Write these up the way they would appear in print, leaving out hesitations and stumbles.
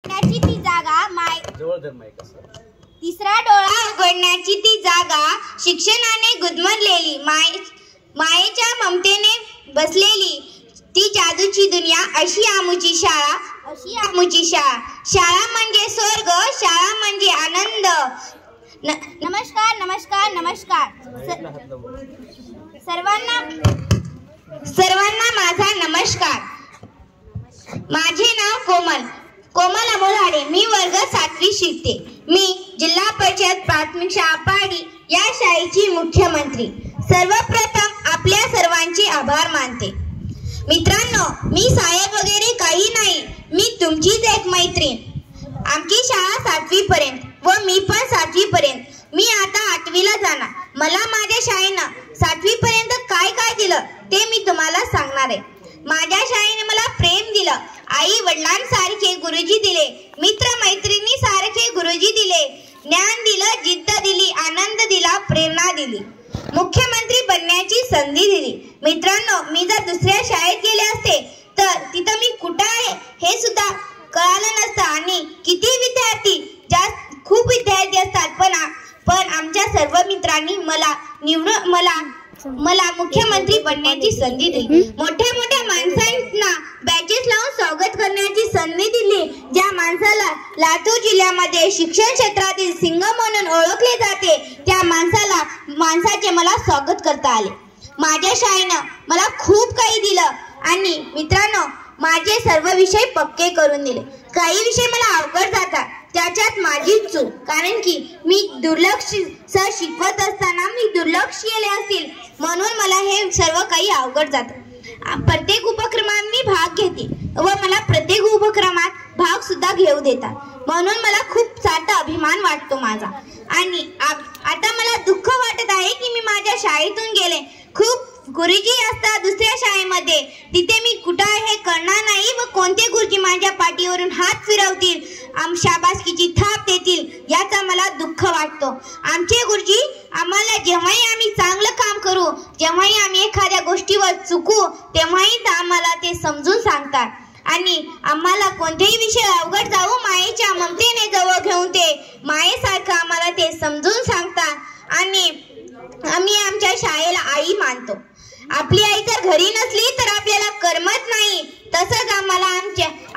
उघडण्याची ती जागा तिसरा डोळा उघडण्याची ती जागा शिक्षणाने गुदमरलेली मायेच्या ममतेने बसलेली ती जादूची दुनिया अशी आमुची शाळा शाळा म्हणजे स्वर्ग शाळा म्हणजे आनंद। नमस्कार नमस्कार नमस्कार सर्वांना माझा नमस्कार। माझे नाव कोमल अमोल, मी वर्ग 7वी शिकते। मी जिल्हा परिषद प्राथमिक शाळा पारडी या शाळेची मुख्यमंत्री। सर्वप्रथम आपल्या सर्वांचे आभार मानते। मित्रांनो, मी साहेब वगैरे काही नाही, मी तुमचीच एक मैत्रीण। आमची शाळा 7वी पर्यंत व मी पण 7वी पर्यंत। मी आता 8वीला जाणार। मला माझ्या शाळेनं 7वी पर्यंत काय काय दिलं ते मी तुम्हाला सांगणार आहे। माझ्या शाळेने मला प्रेम दिलं, आई वडिलांसारखे गुरुजी दिले, मित्र मैत्रिणी सारखे गुरुजी दिले, ज्ञान दिलं, जिद्द दिली, आनंद दिला, प्रेरणा दिली, मुख्यमंत्री बनण्याची संधी दिली। मित्रांनो, मी जर दुसऱ्या शाळेत गेले असते तर तिथं मी कुठं आहे हे सुद्धा कळालं नसतं आणि किती विद्यार्थी खूप विद्यार्थी असतात पण आमच्या सर्व मित्रांनी मला मुख्यमंत्री बनण्याची संधी दिली। मोठ्या मोठ्या माणसांना बॅचेस लावून स्वागत करण्याची संधी दिली। ज्या माणसाला लातूर जिल्ह्यामध्ये शिक्षण क्षेत्रातील सिंह म्हणून ओळखले जाते त्या माणसाचे मला स्वागत करता आले। माझ्या शाळेनं मला खूप काही दिलं आणि मित्रांनो, माझे सर्व विषय पक्के करून दिले। काही विषय मला अवघड जातात, त्याच्यात माझी चूक, कारण की मी शिकवत असताना मी दुर्लक्ष केले असतील म्हणून मला हे सर्व काही अवघड जातं। प्रत्येक उपक्रमात मी भाग घेते व मला प्रत्येक उपक्रमात भाग सुद्धा घेऊ देतात, म्हणून मला खूप सारा अभिमान वाटतो माझा। आणि आता मला दुःख वाटत आहे की मी माझ्या शाळेतून गेले। खूप गुरुजी असतात दुसऱ्या शाळेमध्ये, तिथे मी कुठं आहे हे कळणार नाही व कोणते गुरुजी माझ्या पाठीवरून हात फिरवतील, शाबासकीची थाप देतील याचा मला दुःख वाटतो। आमचे गुरुजी आम्हाला जेव्हाही आम्ही चांगलं काम करू, जेव्हाही आम्ही एखाद्या गोष्टीवर चुकू, तेव्हाही आम्हाला ते समजून सांगतात आणि आम्हाला कोणतेही विषय अवघड जाऊ मायेच्या ममतेने जवळ घेऊन ते मायेसारखं आम्हाला ते समजून सांगतात आणि आम्ही आमच्या शाळेला आई मानतो। आपली आई जर घरी नसली तर आपल्याला करमत नाही, तसंच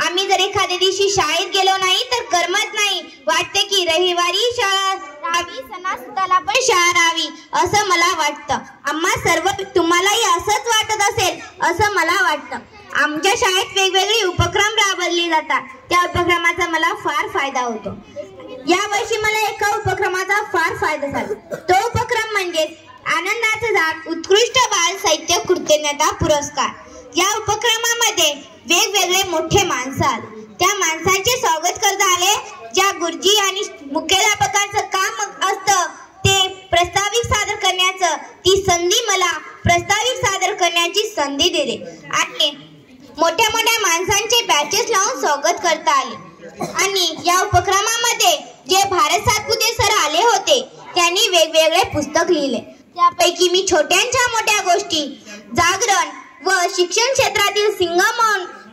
आम्ही जर एखाद्या दिवशी शाळेत गेलो नाही तर करमत नाही, वाटते की रविवारी शाळा राहावी, सणासुदाला पण शाळा राहावी असं मला वाटतं। आम्हा सर्व तुम्हालाही असंच वाटत असेल असं मला वाटतं। आमच्या शाळेत वेगवेगळे उपक्रम राबवले जातात, त्या उपक्रमाचा मला फार फायदा होतो। या वर्षी मला एका उपक्रमाचा फार फायदा झाला, तो उपक्रम म्हणजे आनंदाचं झाड उत्कृष्ट बाल साहित्य कृतज्ञता पुरस्कार। या उपक्रमामध्ये वेगवेगळे मोठे माणसं आले, त्या माणसांचे स्वागत करता आले। ज्या गुरुजी आणि मुख्याध्यापकांचं काम असतं ते प्रस्तावित सादर करण्याचं, ती संधी मला प्रस्तावित सादर करण्याची संधी दिली आणि मोठ्या मोठ्या माणसांचे बॅचेस लावून स्वागत करता आले। आणि या उपक्रमामध्ये जे भारत सातपुते सर आले होते त्यांनी वेगवेगळे पुस्तक लिहिले, त्यापैकी मी छोट्यांच्या मोठ्या गोष्टी, जागरण व शिक्षण क्षेत्रातील सिंह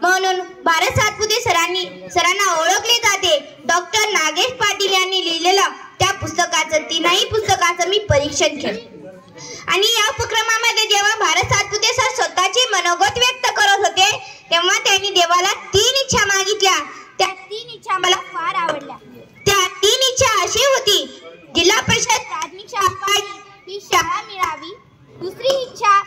म्हणून भारत सातपुते सरांना ओळखले जाते डॉक्टर नागेश पाटील यांनी लिहिलेलं त्या पुस्तकाचं, तीनही पुस्तकाचं मी परीक्षण केलं। आणि या उपक्रमामध्ये जेव्हा भारत सातपुते सर स्वतःचे मनोगत व्यक्त करत होते तेव्हा त्यांनी देवाला 3 इच्छा मागितल्या, त्या 3 इच्छा मला फार आवडल्या। त्या 3 इच्छा अशी होती, जिल्हा परिषद प्राथमिक शाळा पारडी ही शाळा मिळावी, दुसरी इच्छा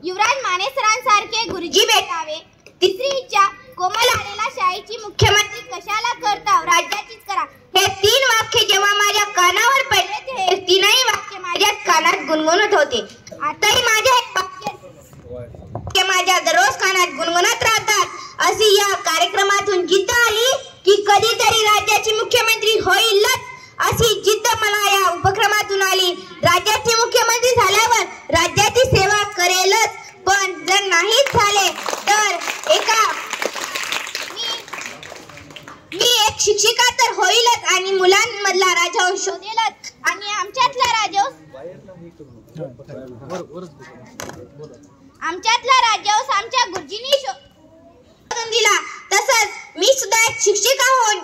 युवराज माने सरांसारखे गुरुजी भेटावे, तिसरी इच्छा कोमल आलेला शाळेची मुख्यमंत्री कशाला करता, राज्याचीच करा। हे 3 वाक्य जेव्हा माझ्या कानावर पडले ते 3ही वाक्य माझ्या कानात गुणगुणत होते। आताही माझे वाक्य माझ्या दररोज कानात गुणगुणत राहतात। अशी या कार्यक्रमातून जिद्द आली की कधीतरी राज्याची मुख्यमंत्री होईलच, अशी जिद्द मला या उपक्रमातून आली। राज्याचे मुख्यमंत्री झाल्यावर राज्याची सेवा करेलच, पण जर नाहीच झाले तर मी एक शिक्षिका तर होईलच आणि मुलांमधला राजहंस शोधेलच आणि आमच्यातला राजहंस आमच्या गुरुजींनी शोधून दिला। तसंच मी सुद्धा एक शिक्षिका होऊन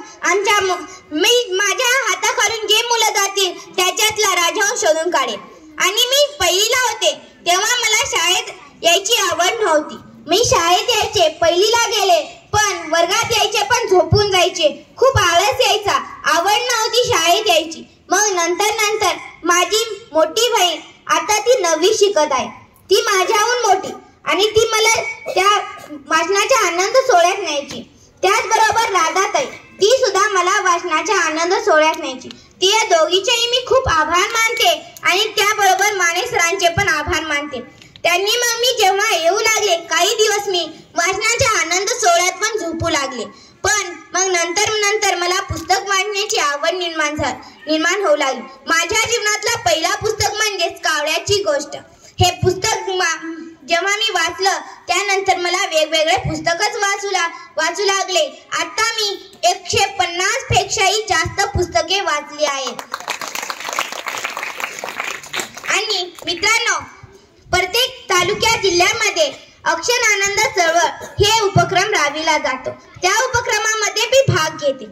माझ्या हाताखालून जे मुलं जातील त्याच्यातला राजहंस शोधून काढेन. आणि मी पहिलीला होते तेव्हा मला शाळेत यायची आवड नव्हती. मी शाळेत यायचे, पहिलीला गेले पण वर्गात यायचे पण झोपून जायचे. खूप आळस यायचा, आवड नव्हती शाळेत यायची. मग नंतर माझी मोठी बहीण, आता ती 9वी शिकत आहे, ती माझ्याहून मोठी आणि ती मला त्या वाचनाचा आनंद सोहळ्यात न्यायची. त्याचबरोबर राधाताई, ती सुद्धा मला वाचनाचा आनंद सोहळ्यात न्यायची. ती या दोघीचेही मी खूप आभार मानते आणि त्याबरोबर माने सरांचे पण आभार मानते. त्यांनी मग मी जेव्हा येऊ लागले काही दिवस मी वाचनाच्या आनंद सोहळ्यात पण झोपू लागले. पण मग नंतर मला पुस्तक वाचण्याची आवड निर्माण होऊ लागली. माझ्या जीवनातला पहिला पुस्तक म्हणजेच कावळ्याची गोष्ट. हे पुस्तक जेव्हा मी वाचलं त्यानंतर मला वेगवेगळे पुस्तकच वाचू लागले. आता मी 150 पेक्षाही जास्त पुस्तके वाचली आहेत. आणि मित्रांनो, प्रत्येक तालुक्या जिल्ह्यामध्ये अक्षर आनंद चळवळ हे उपक्रम राबविला जातो. त्या उपक्रमामध्ये मी भाग घेते.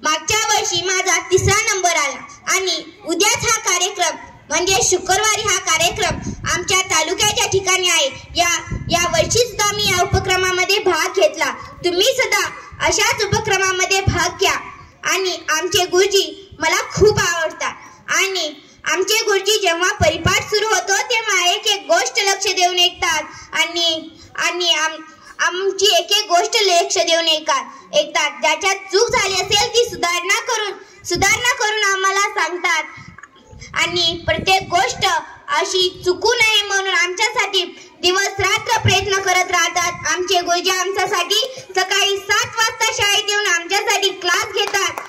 मागच्या वर्षी माझा 3रा नंबर आला आणि उद्याच हा कार्यक्रम म्हणजे शुक्रवारी हा कार्यक्रम आमच्या तालुक्याच्या ठिकाणी आहे. या वर्षी सुद्धा मी या उपक्रमामध्ये भाग घेतला. तुम्ही सुद्धा अशाच उपक्रमामध्ये भाग घ्या. आणि आमचे गुरुजी मला खूप आवडतात आणि आमचे गुरुजी जेव्हा परिपाठ सुरू होतो तेव्हा एक गोष्ट लक्ष देऊन ऐकतात आणि आमची एक गोष्ट लक्ष देऊन ऐकतात. ज्याच्यात चूक झाली असेल ती सुधारणा करून आम्हाला सांगतात आणि प्रत्येक गोष्ट अशी चुकू नये म्हणून आमच्यासाठी दिवस रात्र प्रयत्न करत राहतात. आमचे गुरुजी आमच्यासाठी सकाळी 7 वाजता शाळेत येऊन आमच्यासाठी क्लास घेतात.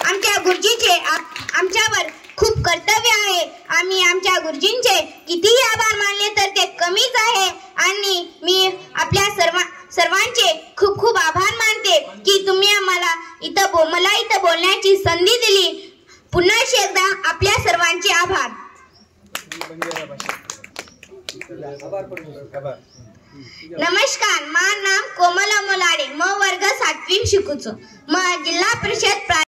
आमच्या गुरुजीचे आमच्यावर खूप कर्तव्य आहे. आम्ही आमच्या गुरुजींचे कितीही आभार मानले तर ते कमीच आहे. आणि मी आपल्या सर्वांचे खूप खूप आभार मानते की तुम्ही मला इथं बोलण्याची संधी दिली. पुन्हा एकदा आपल्या सर्वांचे आभार. नमस्कार, माझं नाम कोमल मोलाडे, वर्ग 7वी शिकूचो. जिल्हा परिषद